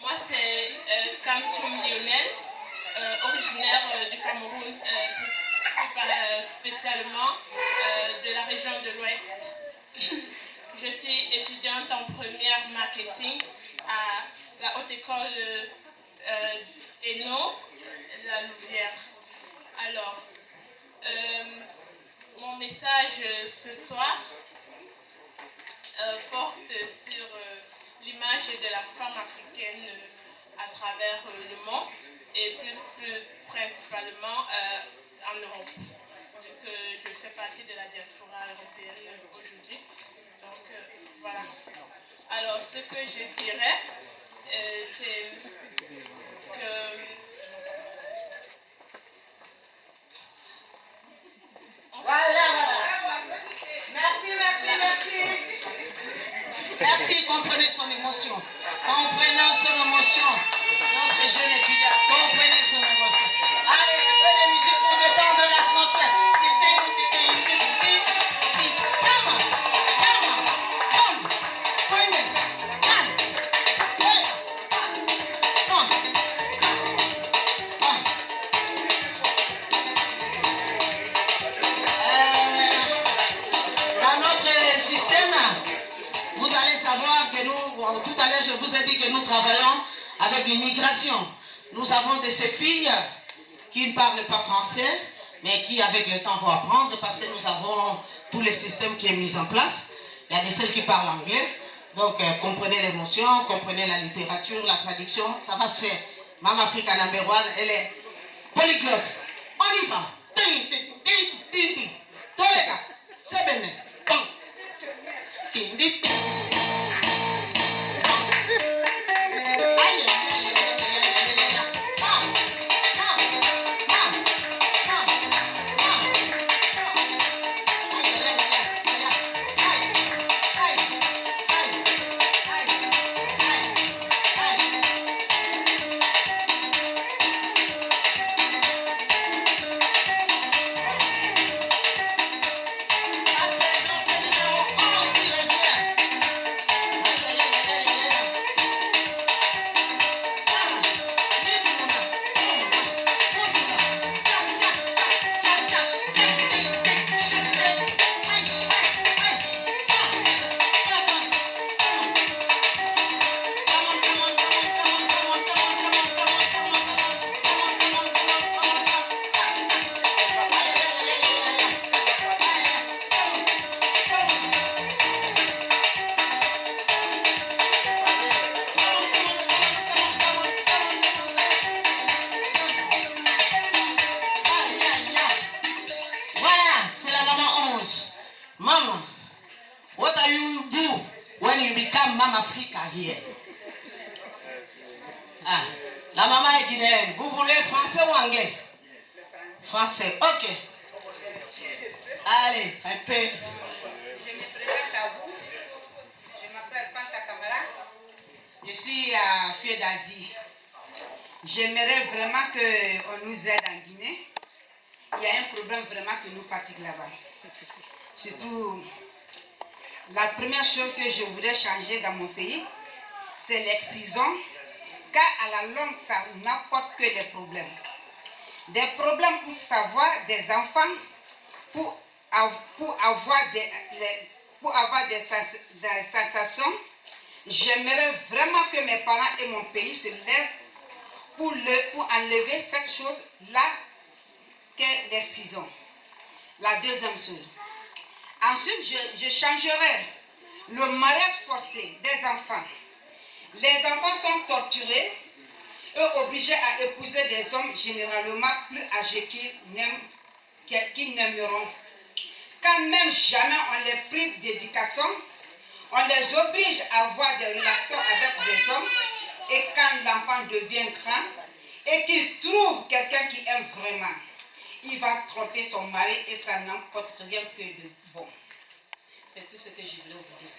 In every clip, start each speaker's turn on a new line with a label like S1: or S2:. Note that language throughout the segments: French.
S1: Moi, c'est Kamchoum Lionel, originaire du Cameroun, plus spécialement de la région de l'Ouest. Je suis étudiante en première marketing à la Haute École ENO, la Louvière. Alors, mon message ce soir porte sur l'image de la femme africaine à travers le monde et plus principalement en Europe, vu que je fais partie de la diaspora européenne aujourd'hui. Donc voilà. Alors ce que je dirais, c'est que
S2: voilà. Merci. Merci, comprenez son émotion. Comprenez son émotion. Notre jeune étudiant, comprenez son émotion. Allez, un peu de musique pour détendre l'atmosphère. Dans notre système, vous allez savoir que nous, tout à l'heure je vous ai dit que nous travaillons avec l'immigration. Nous avons de ces filles qui ne parlent pas français, mais qui avec le temps vont apprendre parce que nous avons tout le système qui est mis en place. Il y a de celles qui parlent anglais, donc comprenez l'émotion, comprenez la littérature, la traduction, ça va se faire. Mama Africa number one, elle est polyglotte. On y va. Tous les gars, c'est bien. Mama, what are you do when you become Mama Africa here? Ah, la maman est guinéenne. Vous voulez français ou anglais? Français, ok. Allez, un peu.
S3: Je me présente à vous. Je m'appelle Fanta Kamara. Je suis fille d'Asie. J'aimerais vraiment qu'on nous aide en Guinée. Il y a un problème vraiment qui nous fatigue là-bas. Surtout, la première chose que je voudrais changer dans mon pays, c'est l'excision, car à la longue, ça n'apporte que des problèmes. Des problèmes pour savoir des enfants, pour avoir des sensations. J'aimerais vraiment que mes parents et mon pays se lèvent pour enlever cette chose-là qu'est l'excision. La deuxième chose. Ensuite, je changerai le mariage forcé des enfants. Les enfants sont torturés et obligés à épouser des hommes généralement plus âgés qu'ils n'aimeront. Quand même jamais on les prive d'éducation, on les oblige à avoir des relations avec des hommes, et quand l'enfant devient grand et qu'il trouve quelqu'un qui aime vraiment, il va tromper son mari et ça n'emporte rien que de bon. C'est tout ce que je voulais vous dire.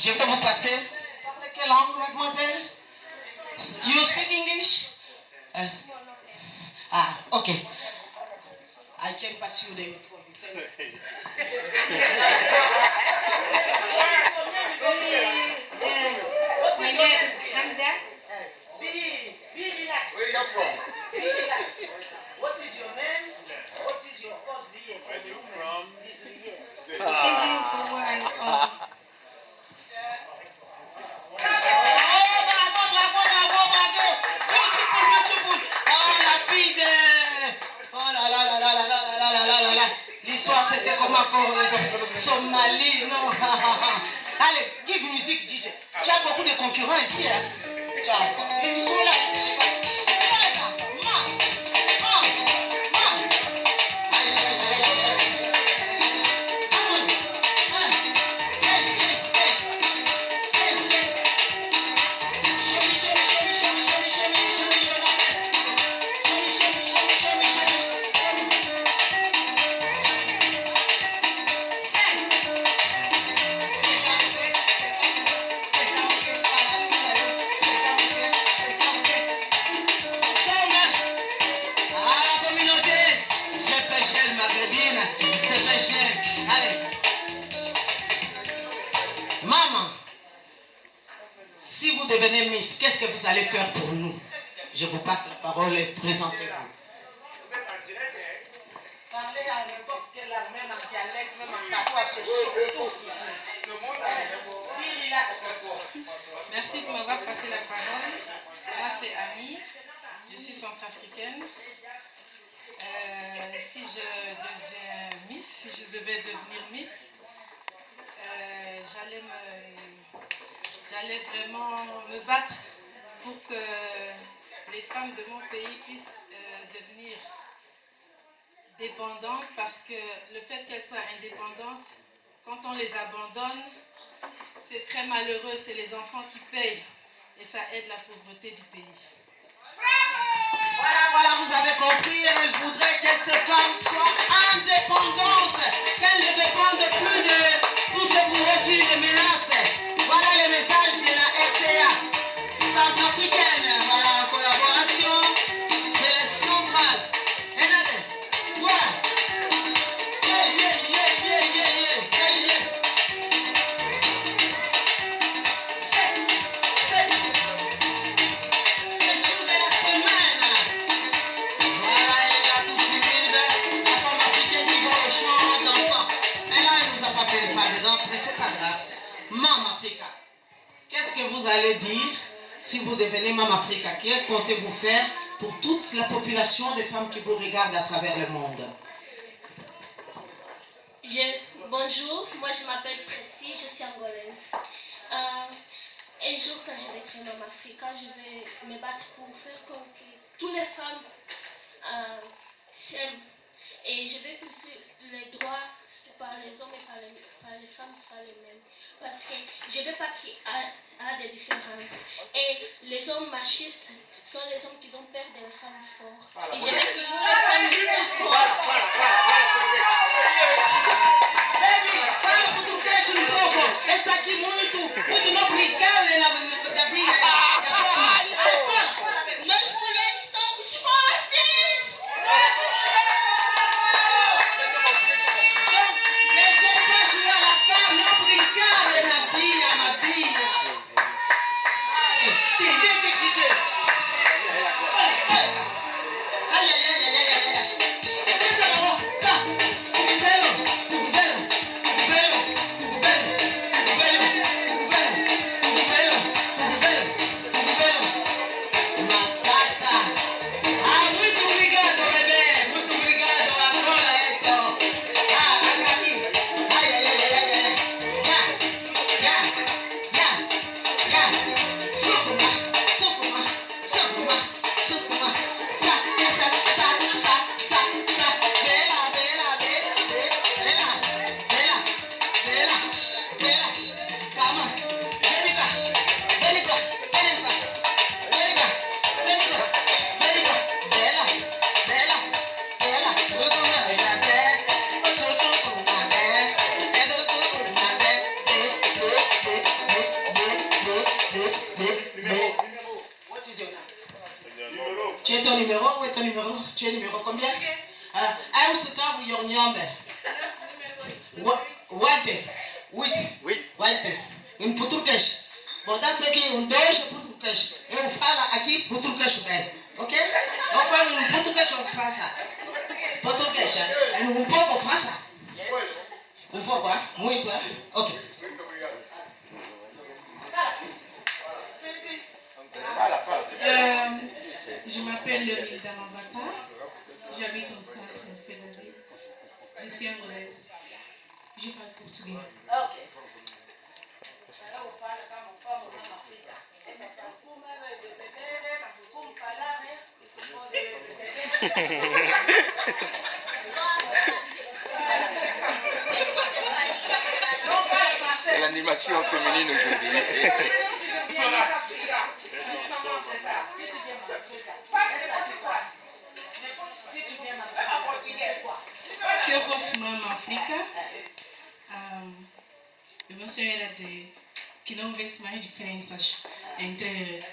S2: Je vais vous passer. Parlez quelle langue, mademoiselle? You speak English? Ok. I can pass you the info.
S4: My name is Hamda.
S2: Be relaxed.
S5: Where you from?
S2: Be relaxed. What is your name? What is your first year?
S5: Where you from?
S2: This year.
S4: Thank you for where I'm from.
S2: Bravo. Beautiful. Oh, la fille de... Oh là. L'histoire, c'était comment encore les autres? Somalie, non. Allez, give musique, DJ. Tu as beaucoup de concurrents ici, hein? Ciao. Ils sont là. Si vous devenez Miss, qu'est-ce que vous allez faire pour nous? Je vous passe la parole et présentez-vous. Parlez à n'importe quelle langue, même en dialecte, même en patois, surtout.
S6: Merci de m'avoir passé la parole. Moi, c'est Annie. Je suis centrafricaine. Si je devais devenir Miss, j'allais vraiment me battre pour que les femmes de mon pays puissent devenir dépendantes, parce que le fait qu'elles soient indépendantes, quand on les abandonne, c'est très malheureux, c'est les enfants qui payent et ça aide la pauvreté du pays.
S2: Voilà, vous avez compris. Elle voudrait que ces femmes soient indépendantes, qu'elles ne dépendent plus de tout ce pourriture de menaces. Voilà le message de la RCA centrafricaine. Voilà, en collaboration, c'est le central. Regardez, voilà. Mais c'est pas grave. Mam Africa, qu'est-ce que vous allez dire si vous devenez Mam Africa? Que comptez-vous faire pour toute la population de femmes qui vous regardent à travers le monde?
S7: Bonjour, moi je m'appelle Tracy, je suis angolaise. Un jour quand je vais être Mam Africa, je vais me battre pour faire comme que toutes les femmes s'aiment. Et je veux que les droits par les hommes et par les femmes soient les mêmes. Parce que je ne veux pas qu'il y ait des différences. Et les hommes machistes sont les hommes qui ont peur des femmes fortes. Et je veux que nous, les femmes, nous soyons fortes.
S2: Baby, fala português um pouco. Esta aqui muito complicada da vida. Fala, baby.
S7: Nós mulheres somos fortes!
S2: Tu es numéro combien? Un Ousseka ou Yorniambe? Walte. Oui. Walte. Une Poutourkesh. Bon, dans ce qui est une doge Poutourkesh. Et on fait là, à qui Poutourkesh ben. Ok? On fait une Poutourkesh en France. Poutourkesh. Et nous, on peut en France. On peut quoi? Muito, hein? Ok.
S6: Je m'appelle Milda Mavata, j'habite au centre Fédazé. Je suis angolaise. Je parle portugais.
S5: C'est l'animation féminine aujourd'hui.
S6: Se eu fosse Mama África, eu gostaria de que não houvesse mais diferenças entre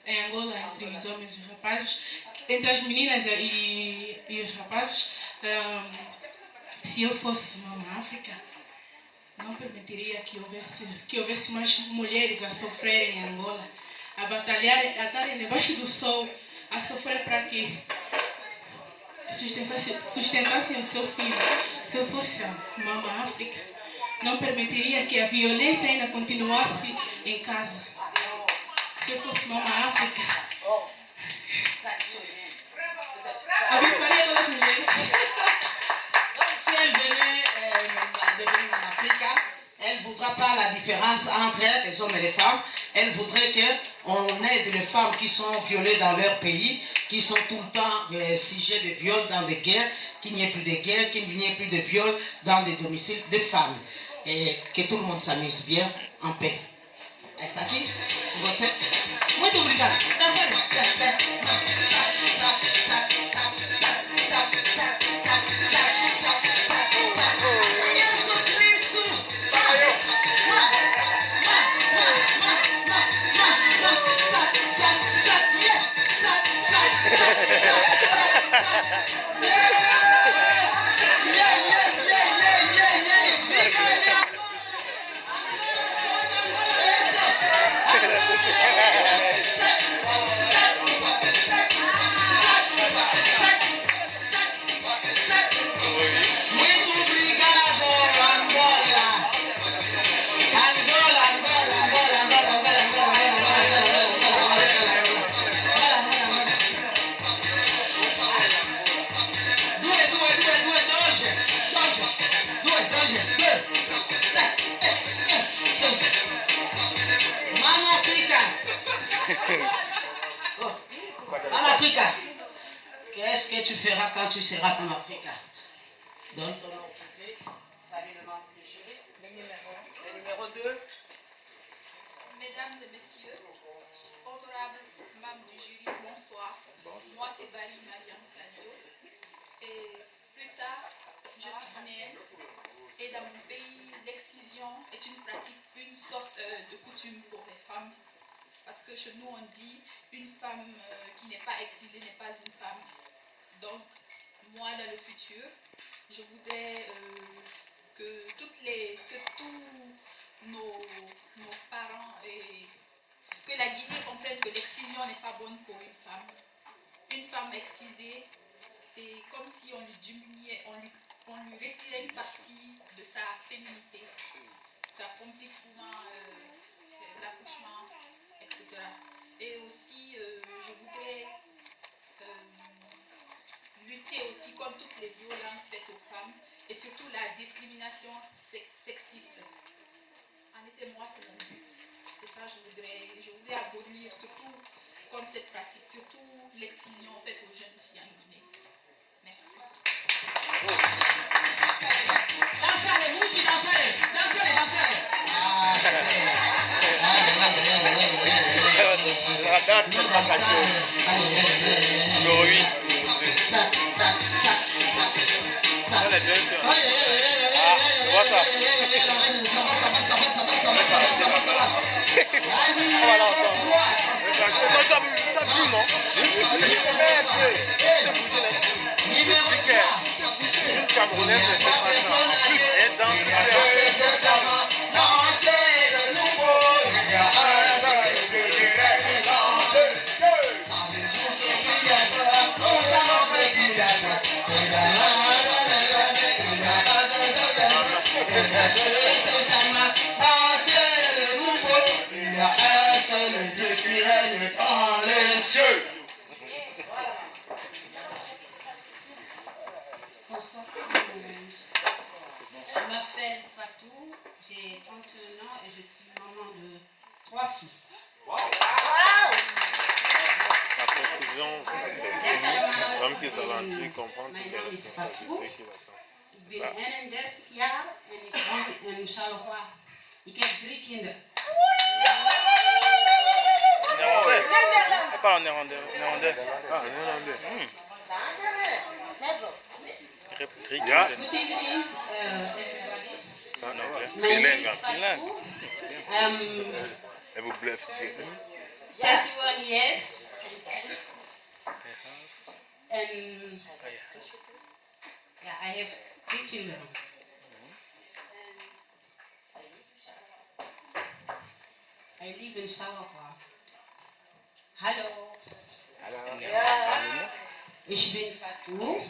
S6: em Angola entre os homens e os rapazes, entre as meninas e os rapazes. Se eu fosse Mama África, não permitiria que houvesse mais mulheres a sofrerem em Angola, a batalharem, a estarem debaixo do sol, a sofrer para que sustentassem o seu filho. Se eu fosse a Mama África, não permitiria que a violência ainda continuasse em casa. Se eu fosse Mama África, abençoaria todas as mulheres.
S2: Si elle venait à devenir en Afrique, elle ne voudra pas la différence entre les hommes et les femmes. Elle voudrait qu'on aide les femmes qui sont violées dans leur pays, qui sont tout le temps sujets de viol dans des guerres, qu'il n'y ait plus de guerre, qu'il n'y ait plus de viol dans des domiciles de femmes. Et que tout le monde s'amuse bien en paix. Está aqui? Você? Muito obrigado. En Afrique, qu'est-ce que tu feras quand tu seras en Afrique? Donne ton nom privé. Salut le membre du jury. Le numéro 2.
S8: Mesdames et messieurs, honorables membres du jury, bonsoir. Moi, c'est Bali Mariam Sadio. Et plus tard, je suis guinéenne. Et dans mon pays, l'excision est une pratique, une sorte de coutume pour les femmes. Parce que chez nous, on dit une femme qui n'est pas excisée n'est pas une femme. Donc, moi, dans le futur, je voudrais que tous nos parents et que la Guinée comprenne que l'excision n'est pas bonne pour une femme. Une femme excisée, c'est comme si on lui diminuait, on lui retirait une partie de sa féminité. Ça complique souvent l'accouchement, etc. Et aussi, je voudrais lutter aussi contre toutes les violences faites aux femmes et surtout la discrimination sexiste. En effet, moi, c'est mon but. C'est ça, je voudrais abolir surtout contre cette pratique, surtout l'excision faite aux jeunes filles en Guinée. Merci.
S2: Dansez, vous qui dansez, dansez.
S5: Voilà,
S3: Bonsoir tout le monde. Je m'appelle Fatou, j'ai 31 ans et je suis maman de 3 filles.
S9: La précision, l'homme qui s'aventure comprend
S3: Mijn naam is Fatou. Ik ben 31 jaar en ik woon in Charleroi. Ik heb 3 kinderen.
S9: Pas en néerlandais. Ah, néerlandais.
S3: Good evening, everybody. My name is Fatou.
S9: Elle vous bluffe.
S3: 31 years. And yeah, I have 3 children. I live in Charleroi. Hallo. Ich bin Fatou.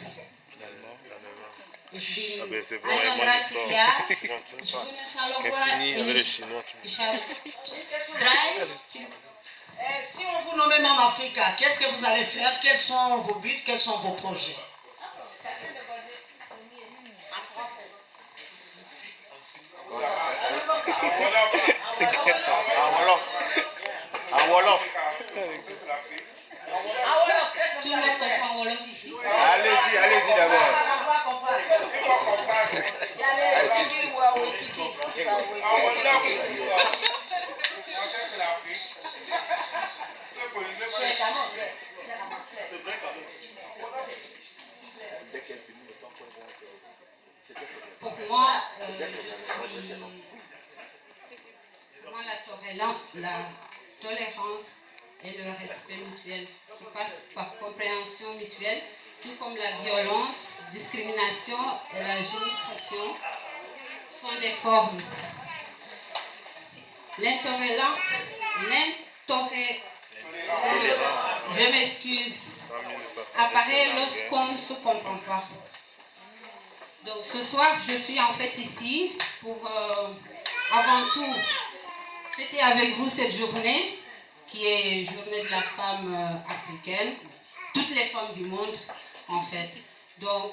S3: Ich bin 31 Jahre. Ich wohne in Charleroi. Ich habe 3 Children.
S2: Si on vous nomme Maman Africa, qu'est-ce que vous allez faire? Quels sont vos buts? Quels sont vos projets? En français.
S9: En Wolof.
S3: Tout le monde comprend Wolof ici.
S9: Allez-y d'abord.
S3: Pour moi, la tolérance et le respect mutuel qui passe par compréhension mutuelle, tout comme la violence, discrimination et la génistration sont des formes. L'intolérance, je m'excuse, apparaît lorsqu'on ne se comprend pas. Donc ce soir, je suis en fait ici pour avant tout fêter avec vous cette journée qui est journée de la femme africaine, toutes les femmes du monde en fait. Donc,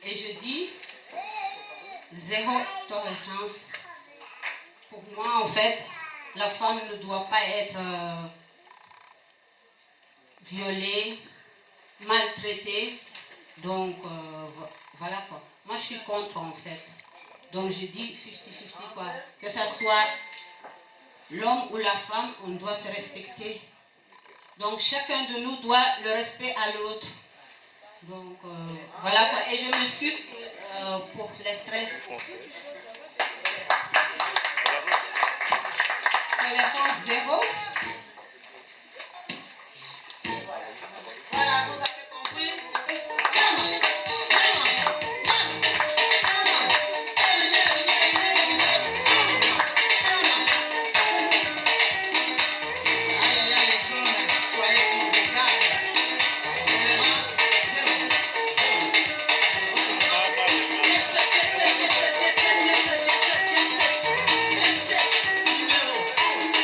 S3: et je dis zéro tolérance. Pour moi en fait, la femme ne doit pas être violée, maltraitée. Donc voilà quoi. Moi je suis contre en fait. Donc je dis 50-50 quoi. Que ça soit l'homme ou la femme, on doit se respecter. Donc chacun de nous doit le respect à l'autre. Donc voilà quoi. Et je m'excuse pour le stress. Tolérance zéro.
S2: Voilà, vous avez compris? Numéro 11.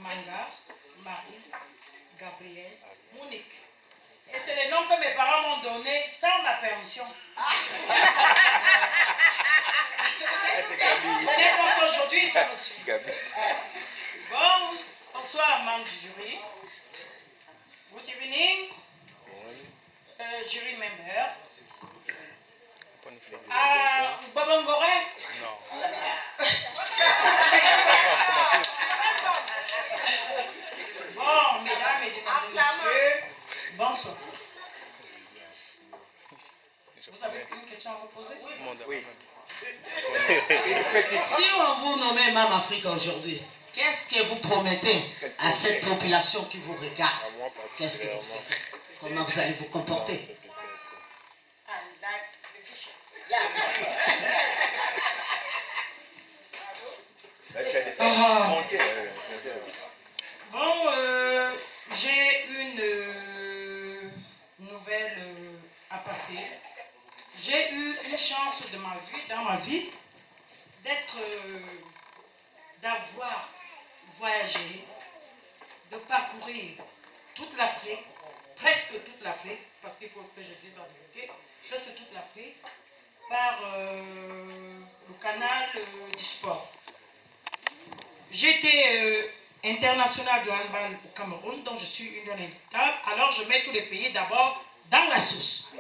S10: Manga, Marie, Gabriel, Monique. Et c'est les noms que mes parents m'ont donnés sans ma permission. Je n'ai pas qu'aujourd'hui, c'est monsieur. Bon, bonsoir, membres du jury. Good evening, jury members. Babangore?
S9: Non.
S10: Bon, mesdames et messieurs, bonsoir. Vous avez une question à me poser?
S9: Oui.
S2: Si on vous nommait Mam Afrique aujourd'hui, qu'est-ce que vous promettez à cette population qui vous regarde? Qu'est-ce que vous faites? Comment vous allez vous comporter?
S10: Bon, j'ai une nouvelle à passer. J'ai eu une chance dans ma vie, d'avoir voyagé, de parcourir toute l'Afrique, presque toute l'Afrique, parce qu'il faut que je dise la vérité, presque toute l'Afrique, par le canal du sport. J'étais international de handball au Cameroun, donc je suis une indétable. Alors je mets tous les pays d'abord dans la sauce.